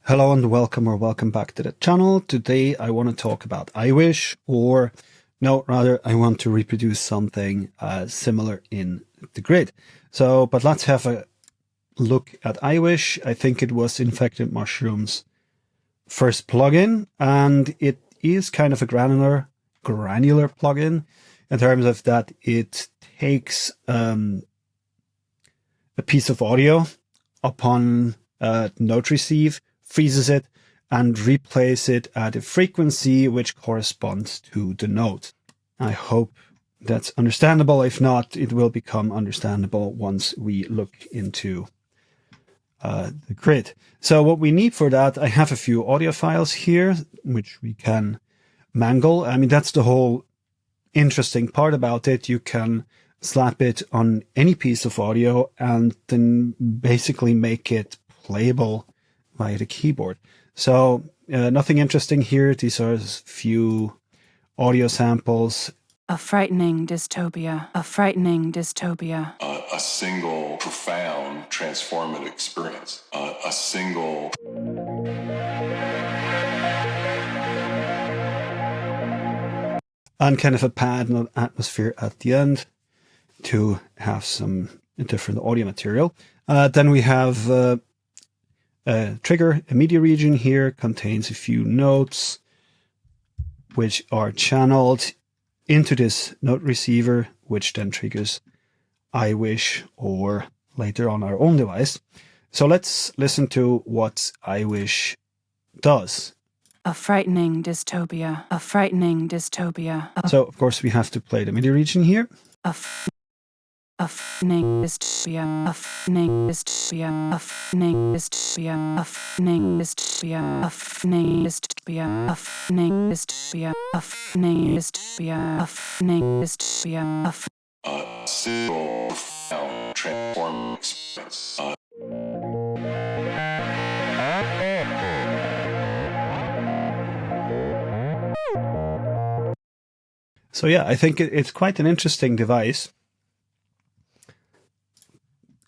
Hello and welcome back to the channel. Today I want to talk about iWish, or no, rather I want to reproduce something similar in the grid. But let's have a look at iWish. I think it was Infected Mushroom's first plugin, and it is kind of a granular plugin in terms of that it takes a piece of audio upon note receive, freezes it, and replays it at a frequency which corresponds to the note. I hope that's understandable. If not, it will become understandable once we look into the grid. So what we need for that, I have a few audio files here, which we can mangle. I mean, that's the whole interesting part about it. You can slap it on any piece of audio and then basically make it playable via the keyboard. So nothing interesting here. These are a few audio samples. A frightening dystopia. A frightening dystopia. A single profound transformative experience. A single... And kind of a pad and atmosphere at the end to have some different audio material. Then we have a trigger, a media region here, contains a few notes which are channeled into this note receiver, which then triggers iWish or later on our own device. So let's listen to what iWish does. A frightening dystopia. A frightening dystopia. So of course we have to play the MIDI region here. A frightening dystopia. A frightening dystopia. A frightening dystopia. A frightening dystopia. A frightening dystopia. A frightening dystopia. A frightening dystopia. A frightening dystopia. A single profound transformative experience. So yeah, I think it's quite an interesting device.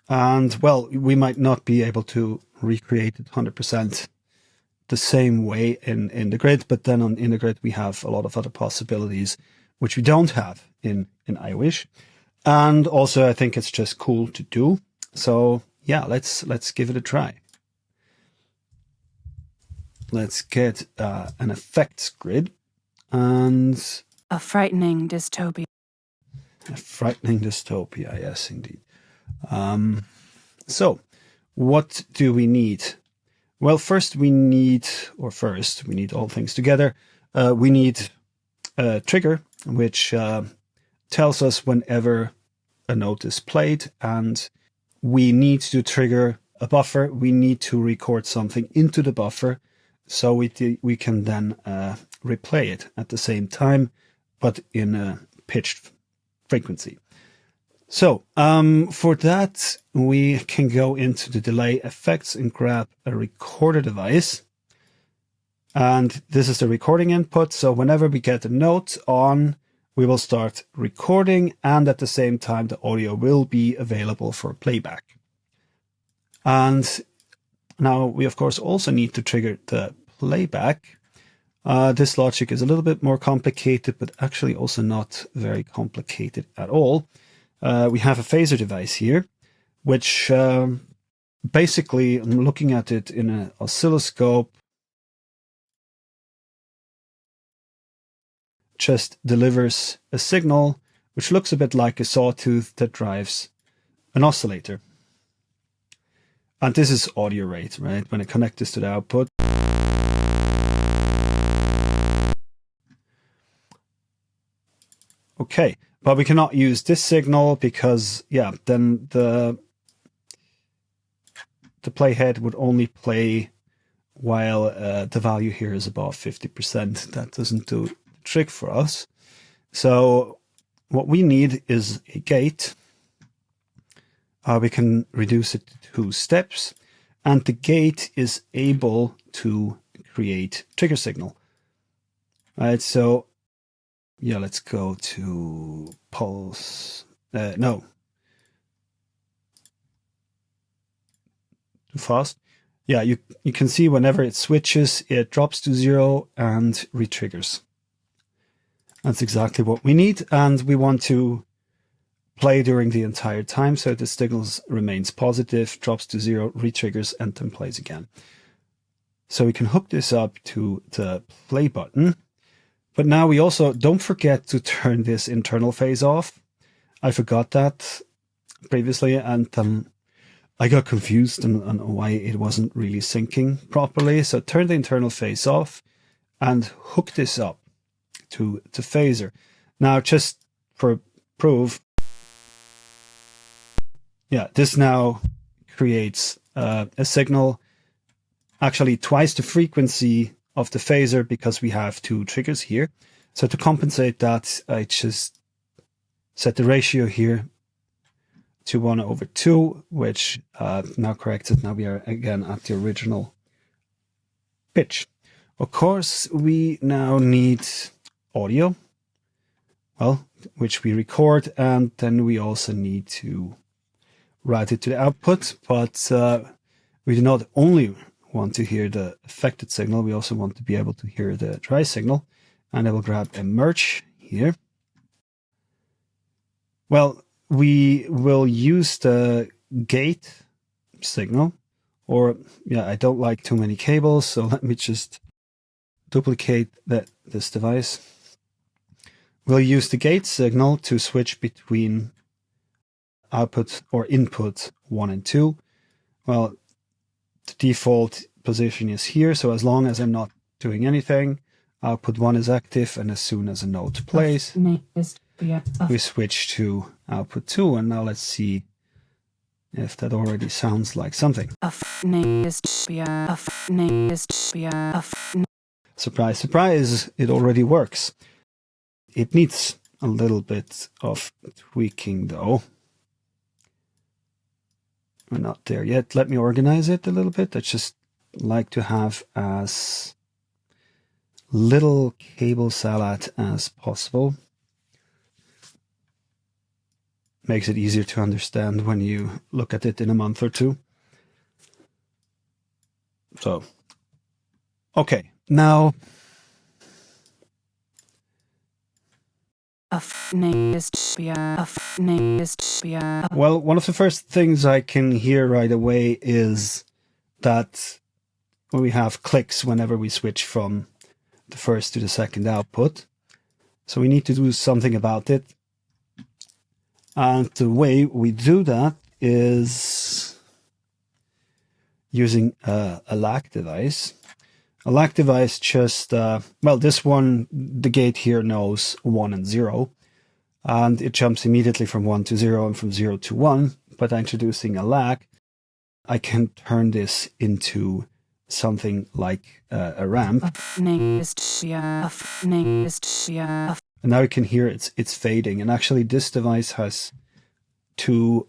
And well, we might not be able to recreate it 100% the same way in the grid, but then in the grid we have a lot of other possibilities which we don't have in iWish. And also I think it's just cool to do. So yeah, let's give it a try. Let's get an effects grid and A frightening dystopia. a frightening dystopia, yes, indeed. So what do we need? Well, first we need all things together. We need a trigger, which tells us whenever a note is played, and we need to trigger a buffer. We need to record something into the buffer so we can then replay it at the same time, but in a pitched frequency. So for that, we can go into the delay effects and grab a recorder device. And this is the recording input. So whenever we get a note on, we will start recording, and at the same time, the audio will be available for playback. And now we, of course, also need to trigger the playback. This logic is a little bit more complicated, but actually also not very complicated at all. We have a phaser device here, which basically, I'm looking at it in an oscilloscope, just delivers a signal which looks a bit like a sawtooth that drives an oscillator. And this is audio rate, right? When I connect this to the output. Okay, but we cannot use this signal because, yeah, then the playhead would only play while the value here is above 50%. That doesn't do the trick for us. So what we need is a gate. We can reduce it to 2 steps, and the gate is able to create trigger signal. All right, so yeah, let's go to pulse. No. Too fast. yeah, you can see whenever it switches, it drops to 0 and re-triggers. That's exactly what we need, and we want to play during the entire time, so the signal remains positive, drops to 0, re-triggers, and then plays again. So we can hook this up to the play button. But now we also don't forget to turn this internal phase off. I forgot that previously, and I got confused on why it wasn't really syncing properly. So turn the internal phase off and hook this up to phaser. Now, just for proof, yeah, this now creates a signal, actually twice the frequency of the phaser, because we have 2 triggers here. So to compensate that, I just set the ratio here to 1/2, which now corrects it. Now we are again at the original pitch. Of course, we now need audio, well, which we record, and then we also need to route it to the output. But we do not only want to hear the affected signal, we also want to be able to hear the dry signal. And I will grab a merge here. Well, we will use the gate signal, or yeah, I don't like too many cables, so let me just duplicate this device. We'll use the gate signal to switch between output or input 1 and 2. Well, the default position is here, so as long as I'm not doing anything, output 1 is active, and as soon as a note plays, we switch to output 2, and now let's see if that already sounds like something. Surprise, surprise, it already works. It needs a little bit of tweaking though. We're not there yet. Let me organize it a little bit. I just like to have as little cable salad as possible. Makes it easier to understand when you look at it in a month or two. So, okay, now well, one of the first things I can hear right away is that we have clicks whenever we switch from the first to the second output. So we need to do something about it. And the way we do that is using a lag device. A lag device just, well, this one, the gate here knows 1 and 0. And it jumps immediately from 1 to 0 and from 0 to 1. But by introducing a lag, I can turn this into something like a ramp. And now you can hear it's fading. And actually this device has 2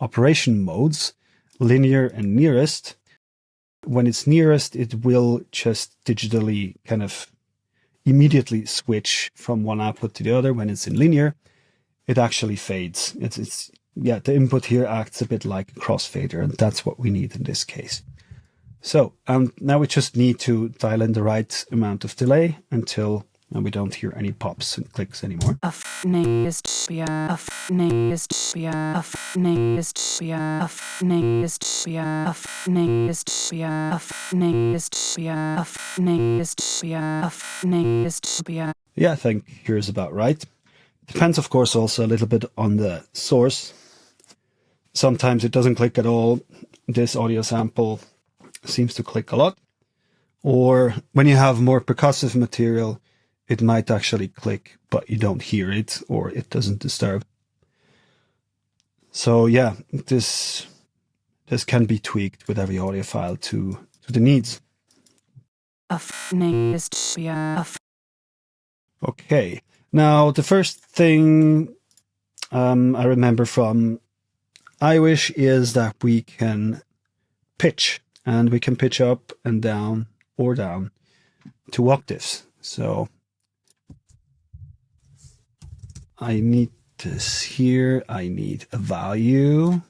operation modes, linear and nearest. When it's nearest, it will just digitally kind of immediately switch from one output to the other. When it's in linear, it actually fades. It's yeah, the input here acts a bit like a crossfader, and that's what we need in this case. So now we just need to dial in the right amount of delay until we don't hear any pops and clicks anymore. Yeah, I think here's about right. Depends, of course, also a little bit on the source. Sometimes it doesn't click at all. This audio sample seems to click a lot. Or when you have more percussive material, it might actually click, but you don't hear it, or it doesn't disturb. So yeah, this can be tweaked with every audio file to the needs. Okay, now the first thing I remember from iWish is that we can pitch, and we can pitch up and down or down 2 octaves. So I need this here. I need a value.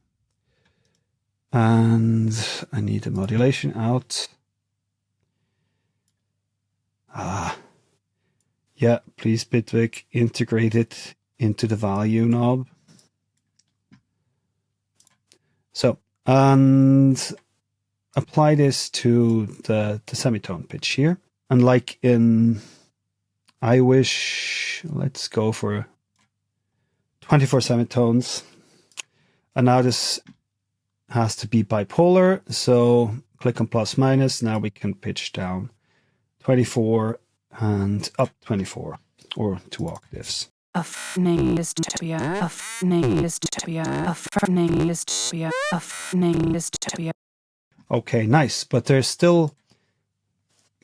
And I need the modulation out. Yeah, please Bitwig, integrate it into the value knob. So, and apply this to the semitone pitch here. And like in iWish, let's go for 24 semitones. And now this has to be bipolar. So click on plus minus. Now we can pitch down 24 and up 24 or 2 octaves. Okay, nice. But there's still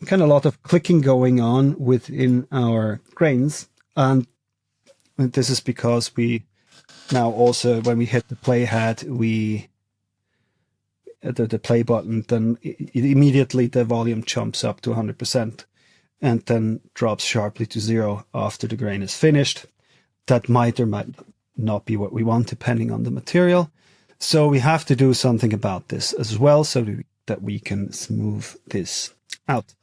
kind of a lot of clicking going on within our grains. And this is because we now also, when we hit the playhead, the play button, then immediately the volume jumps up to 100% and then drops sharply to 0 after the grain is finished. That might or might not be what we want depending on the material. So we have to do something about this as well so that we can smooth this out.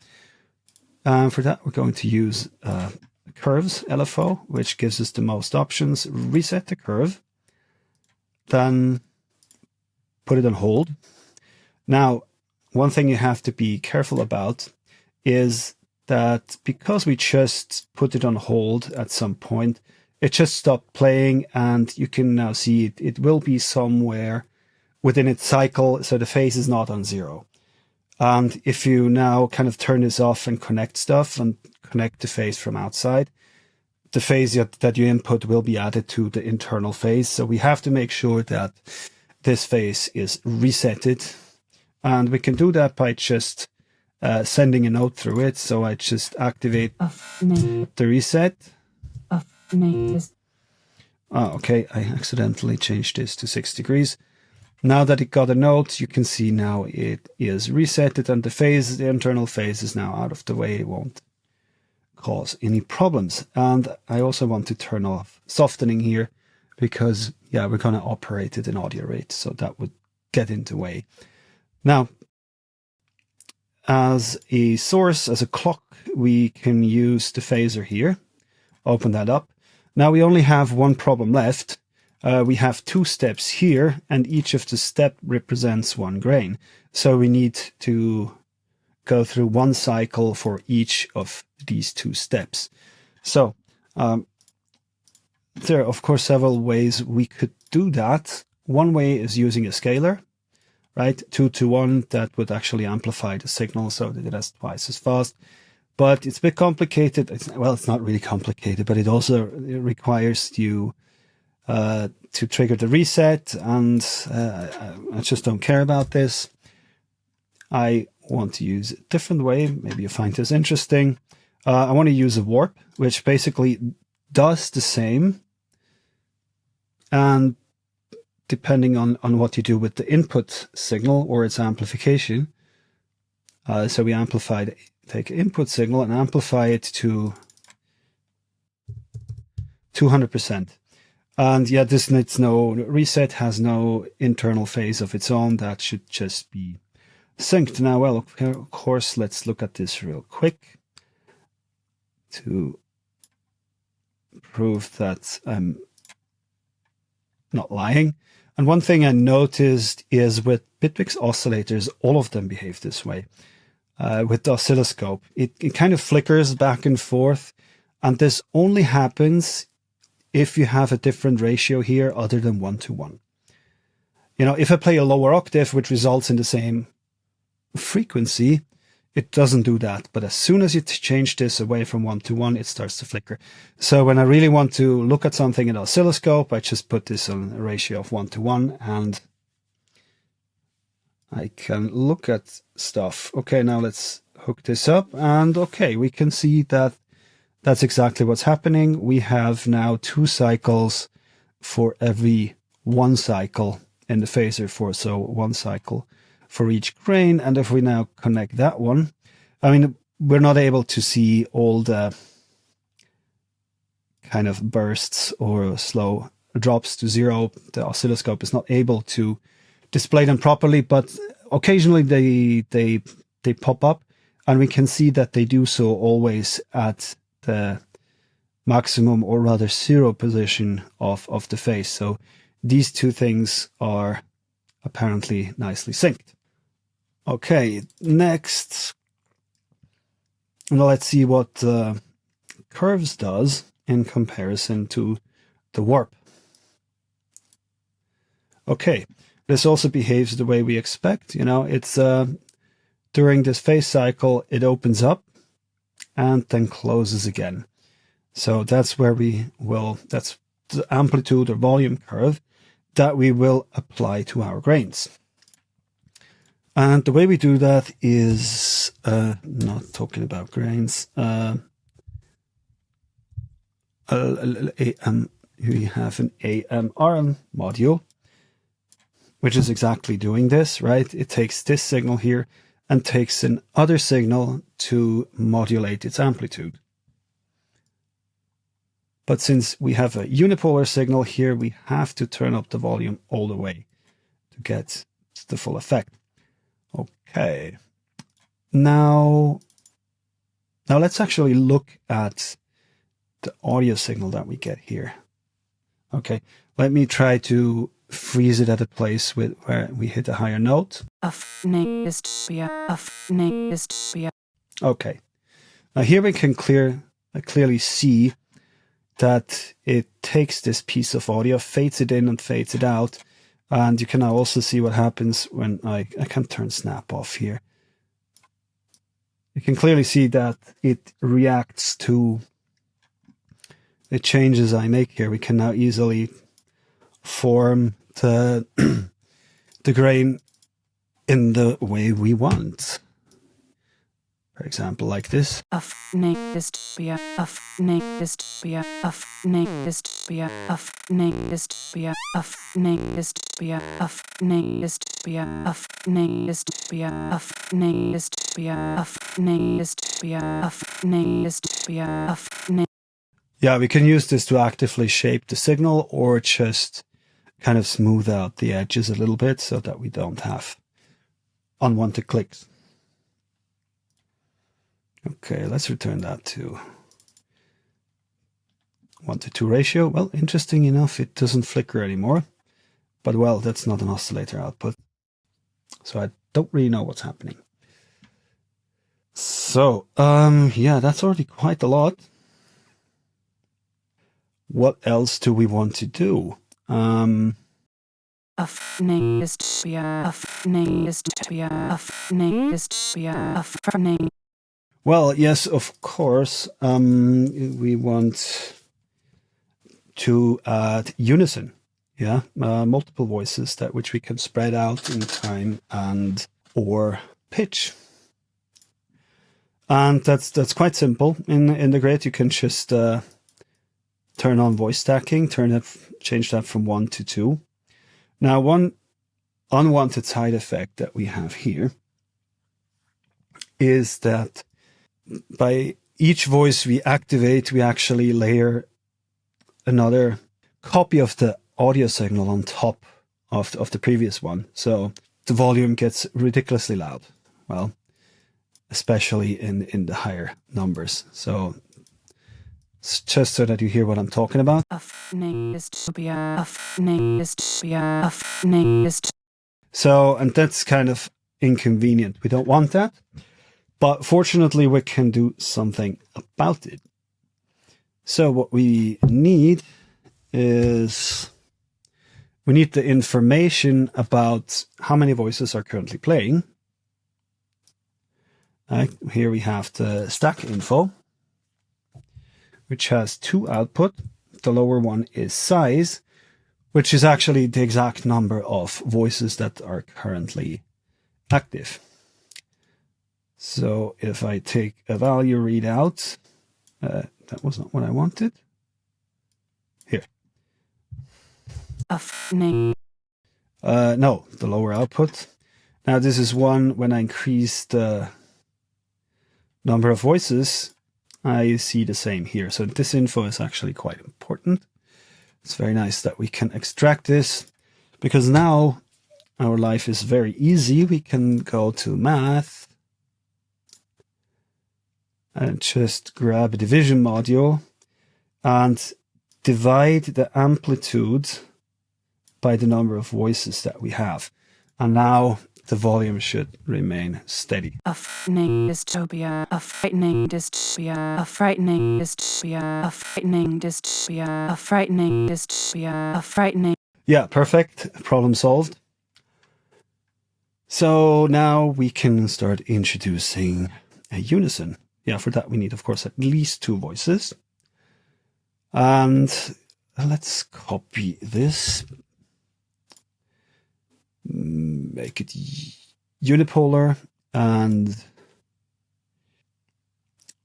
For that, we're going to use curves LFO, which gives us the most options. Reset the curve, then put it on hold. Now, one thing you have to be careful about is that because we just put it on hold at some point, it just stopped playing, and you can now see it will be somewhere within its cycle, so the phase is not on 0. And if you now kind of turn this off and connect stuff and connect the phase from outside, the phase that you input will be added to the internal phase. So we have to make sure that this phase is resetted. And we can do that by just sending a note through it. So I just activate the reset. Okay, I accidentally changed this to 6 degrees. Now that it got a note, you can see now it is resetted, and the internal phase is now out of the way. It won't cause any problems. And I also want to turn off softening here because, yeah, we're going to operate it in audio rate, so that would get in the way. Now, as a source, as a clock, we can use the phaser here. Open that up. Now we only have one problem left. We have 2 steps here, and each of the step represents 1 grain. So we need to go through 1 cycle for each of these 2 steps. So there are, of course, several ways we could do that. One way is using a scaler, right? 2 to 1, that would actually amplify the signal so that it has twice as fast. But it's a bit complicated. It's not really complicated, but it also requires you to trigger the reset, and I just don't care about this. I want to use a different way. Maybe you find this interesting. I want to use a warp, which basically does the same. And depending on what you do with the input signal or its amplification, so we take input signal and amplify it to 200%. And yeah, this needs no reset, has no internal phase of its own. That should just be synced. Now, well, of course, let's look at this real quick to prove that I'm not lying. And one thing I noticed is with Bitwig's oscillators, all of them behave this way. With the oscilloscope, it kind of flickers back and forth. And this only happens if you have a different ratio here other than 1 to 1. You know, if I play a lower octave, which results in the same frequency, it doesn't do that. But as soon as you change this away from 1 to 1, it starts to flicker. So when I really want to look at something in the oscilloscope, I just put this on a ratio of 1 to 1, and I can look at stuff. Okay, now let's hook this up. And okay, we can see that that's exactly what's happening. We have now 2 cycles for every 1 cycle in the phaser so 1 cycle for each grain. And if we now connect that one, I mean, we're not able to see all the kind of bursts or slow drops to 0. The oscilloscope is not able to display them properly, but occasionally they pop up, and we can see that they do so always at the maximum, or rather 0 position of the face. So these two things are apparently nicely synced. Okay, next, let's see what curves does in comparison to the warp. Okay, this also behaves the way we expect. You know, it's during this phase cycle, it opens up and then closes again. So that's where that's the amplitude or volume curve that we will apply to our grains. And the way we do that is, not talking about grains, we have an AMR module, which is exactly doing this, right? It takes this signal here and takes another signal to modulate its amplitude. But since we have a unipolar signal here, we have to turn up the volume all the way to get the full effect. Okay. Now let's actually look at the audio signal that we get here. Okay, let me try to freeze it at a place where we hit a higher note. Okay. Now here we can clearly see that it takes this piece of audio, fades it in and fades it out. And you can now also see what happens when I can turn snap off here. You can clearly see that it reacts to the changes I make here. We can now easily form the grain in the way we want. For example, like this. Yeah, we can use this to actively shape the signal or just kind of smooth out the edges a little bit so that we don't have unwanted clicks. Okay, let's return that to 1:2 ratio. Well, interesting enough, it doesn't flicker anymore. But well, that's not an oscillator output. So I don't really know what's happening. So, yeah, that's already quite a lot. What else do we want to do? Well, yes, of course, we want to add unison, yeah, multiple voices which we can spread out in time and or pitch. And that's quite simple. In the grid, you can just turn on voice stacking, change that from 1 to 2. Now, one unwanted side effect that we have here is that by each voice we activate, we actually layer another copy of the audio signal on top of the previous one. So the volume gets ridiculously loud. Well, especially in the higher numbers. So just so that you hear what I'm talking about. So, and that's kind of inconvenient. We don't want that. But fortunately, we can do something about it. So what we need is we need the information about how many voices are currently playing. Here we have the stack info, which has 2 output. The lower one is size, which is actually the exact number of voices that are currently active. So if I take a value readout, that was not what I wanted. Here. No, the lower output. Now this is one when I increase the number of voices, I see the same here. So this info is actually quite important. It's very nice that we can extract this, because now our life is very easy, we can go to math and just grab a division module and divide the amplitude by the number of voices that we have. And now the volume should remain steady. A frightening dystopia, a frightening dystopia, a frightening dystopia, a frightening dystopia, a frightening dystopia, a frightening. Yeah, perfect. Problem solved. So now we can start introducing a unison. Yeah, for that we need, of course, at least 2 voices. And let's copy this. Make it unipolar, and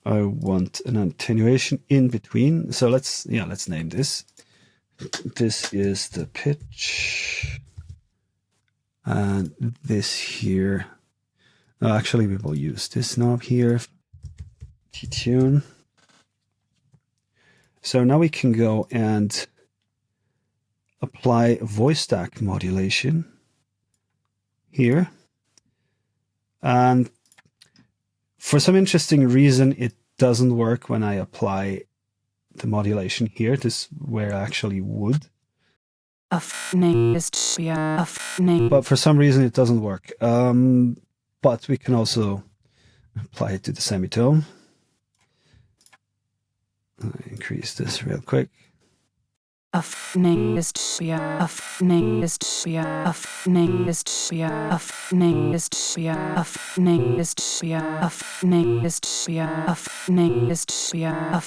I want an attenuation in between. So let's name this. This is the pitch, and this here. Actually, we will use this knob here, T-tune. So now we can go and apply voice stack modulation here. And for some interesting reason, it doesn't work when I apply the modulation here. This is where I actually would. A frightening dystopia, a frightening. But for some reason, it doesn't work. But we can also apply it to the semitone. Increase this real quick. A frightening dystopia, a frightening dystopia, a frightening dystopia, a frightening dystopia, a frightening dystopia, a frightening dystopia, a frightening dystopia, a.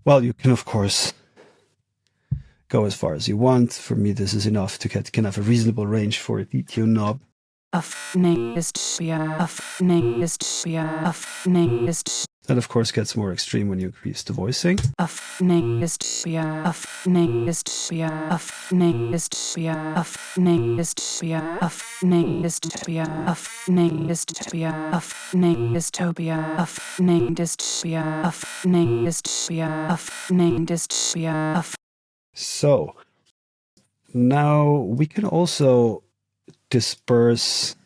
Well, you can, of course, go as far as you want. For me, this is enough to get kind of a reasonable range for a detune knob. A frightening dystopia, a frightening dystopia, a frightening dystopia. That, of course, gets more extreme when you increase the voicing. A frightening dystopia, a frightening dystopia, a frightening dystopia, a frightening dystopia, a frightening dystopia, a frightening dystopia, a frightening dystopia, a frightening dystopia, a frightening dystopia, a frightening dystopia, a. So now we can also disperse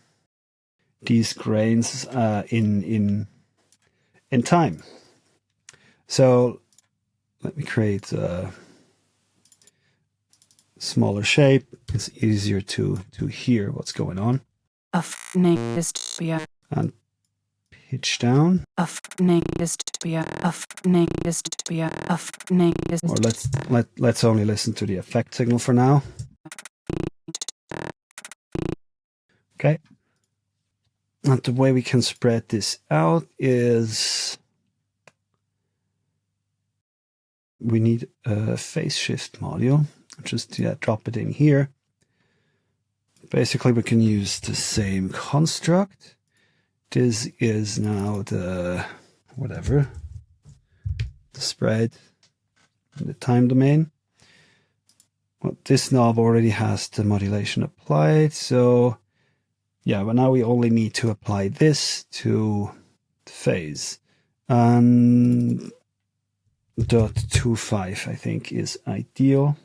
these grains in time. So let me create a smaller shape. It's easier to hear what's going on. A frightening dystopia. And pitch down. A frightening dystopia, a frightening dystopia, a frightening dystopia. Or let's only listen to the effect signal for now. Okay. And the way we can spread this out is we need a phase shift module. Just drop it in here. Basically, we can use the same construct. This is now the spread in the time domain. Well, this knob already has the modulation applied, so yeah, but now we only need to apply this to the phase. And .25, I think, is ideal.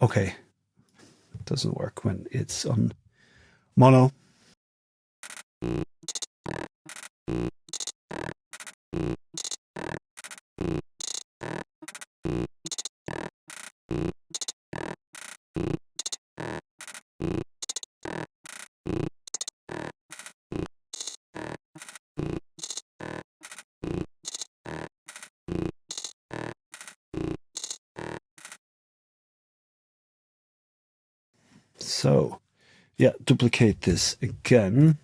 Okay. It doesn't work when it's on mono. So, yeah, duplicate this again.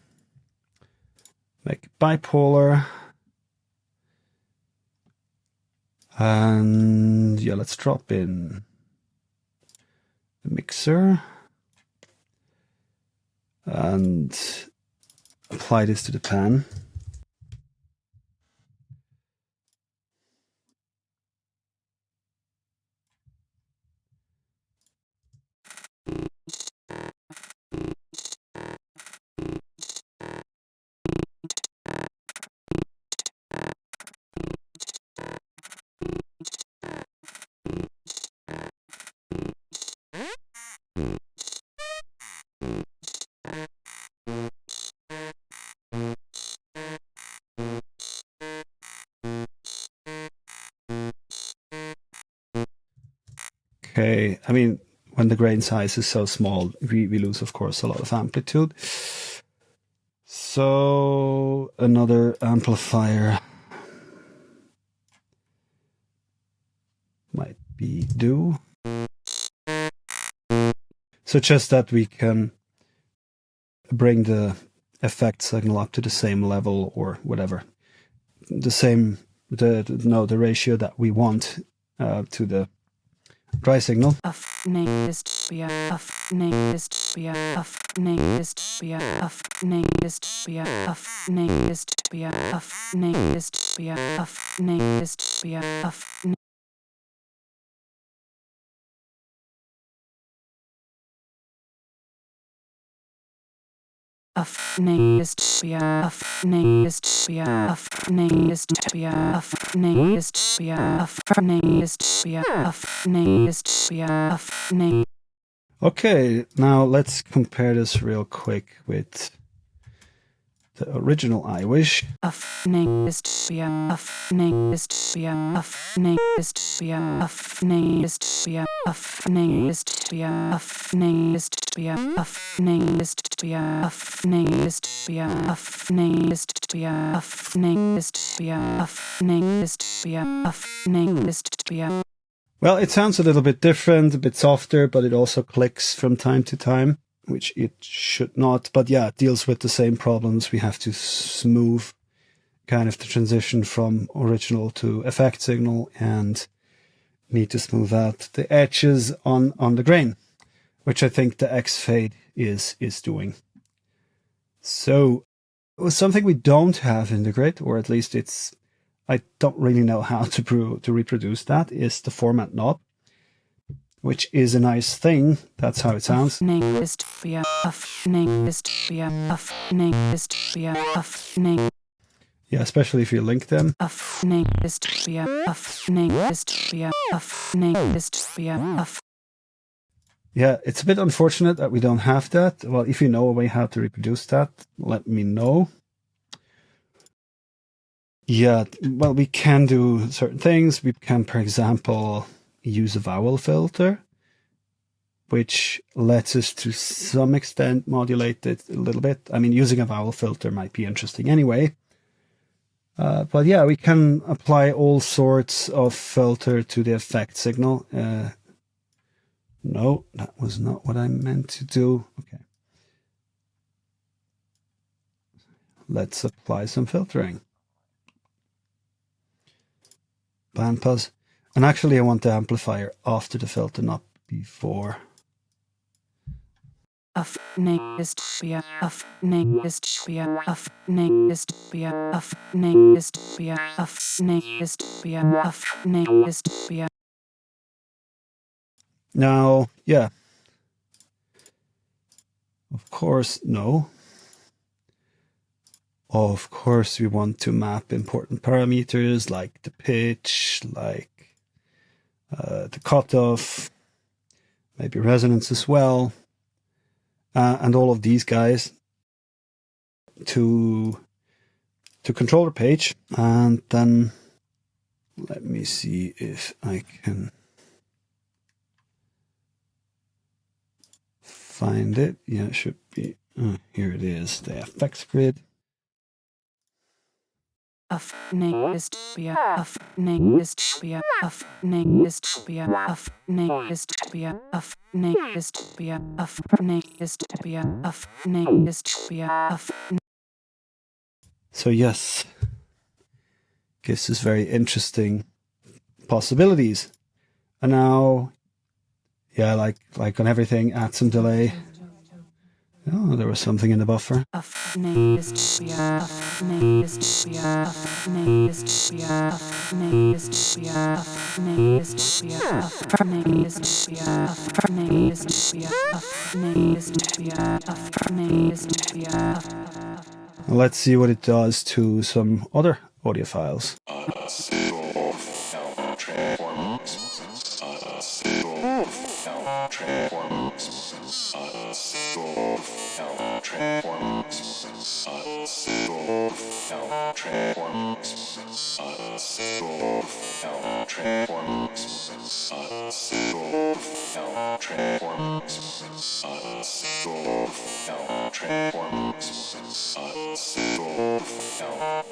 Make it bipolar. And yeah, let's drop in the mixer and apply this to the pan. Okay, I mean, when the grain size is so small, we lose, of course, a lot of amplitude. So another amplifier might be due. So just that we can bring the effect signal up to the same level or whatever, the ratio that we want to the dry signal. Okay, now let's compare this real quick with the original iWish. Well, it sounds a little bit different, a bit softer, but it also clicks from time to time, which it should not. But yeah, it deals with the same problems. We have to smooth kind of the transition from original to effect signal and need to smooth out the edges on the grain, which I think the X fade is doing. So it was something we don't have in the grid, or at least I don't really know how to reproduce that, is the formant knob, which is a nice thing. That's how it sounds. Yeah, especially if you link them. Yeah, it's a bit unfortunate that we don't have that. Well, if you know a way how to reproduce that, let me know. Yeah, well, we can do certain things. We can, for example, use a vowel filter, which lets us to some extent modulate it a little bit. I mean, using a vowel filter might be interesting anyway. But yeah, we can apply all sorts of filter to the effect signal. No, that was not what I meant to do. Okay. Let's apply some filtering. Bandpass. And actually I want the amplifier after the filter, not before. Now, yeah. Of course, no. Of course, we want to map important parameters like the pitch, like the cutoff, maybe resonance as well, and all of these guys to control the page. And then let me see if I can find it. Yeah, it should be. Here it is, the FX grid. So yes, gives us very interesting possibilities. And now, yeah, like on everything, add some delay. Oh, there was something in the buffer. Let's see what it does to some other audio files. profound transforming experience. A single profound transforming experience. A single profound transforming experience. A single profound transforming experience. A single profound transforming experience. A single profound transforming experience. A single profound.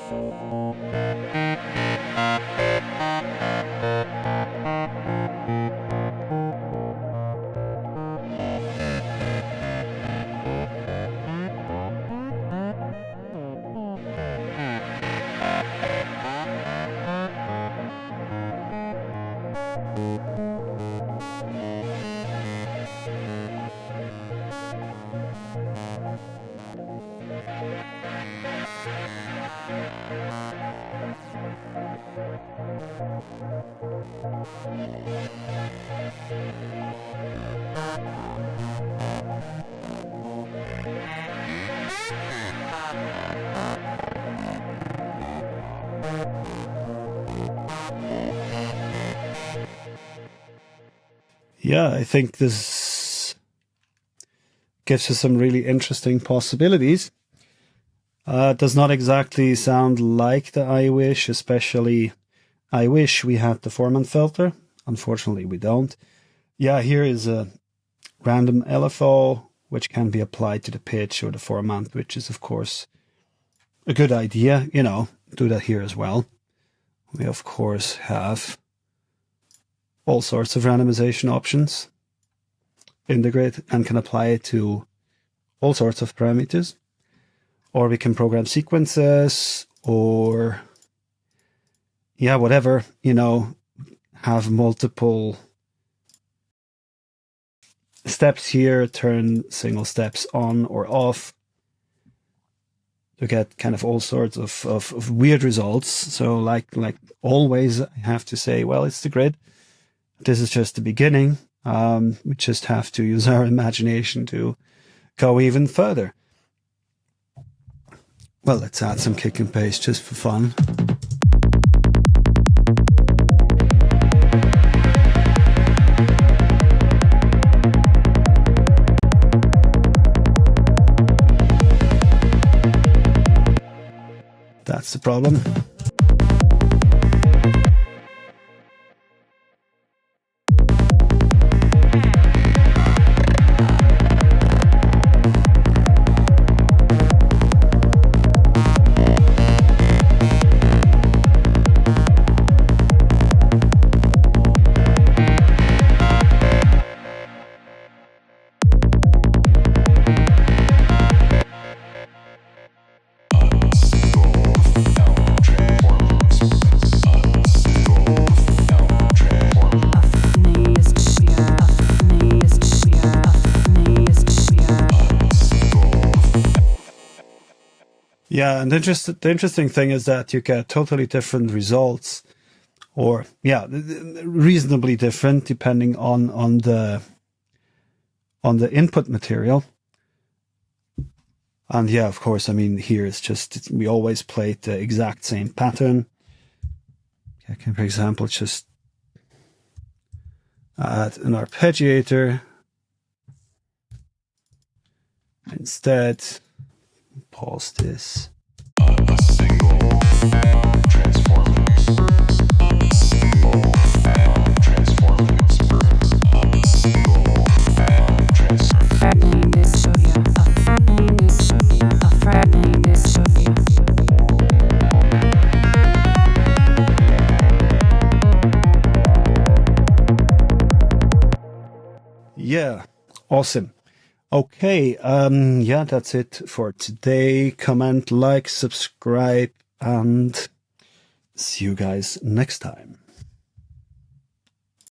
Yeah, I think this gives us some really interesting possibilities. Does not exactly sound like the iWish, especially I wish we had the formant filter. Unfortunately, we don't. Yeah, here is a random LFO, which can be applied to the pitch or the formant, which is, of course, a good idea. You know, do that here as well. We, of course, have all sorts of randomization options in the grid and can apply it to all sorts of parameters. Or we can program sequences or, yeah, whatever, you know, have multiple steps here, turn single steps on or off to get kind of all sorts of weird results. So like always, I have to say, well, it's the grid. This is just the beginning. We just have to use our imagination to go even further. Well, let's add some kick and bass just for fun. That's the problem. Yeah, and the interesting thing is that you get totally different results, or yeah, reasonably different depending on the input material. And yeah, of course, I mean, here it's just we always played the exact same pattern. I can, for example, just add an arpeggiator instead. Pause this. A single transforming experience. A single transforming experience. A single transforming Yeah, awesome. Okay, yeah, that's it for today. Comment, like, subscribe, and see you guys next time.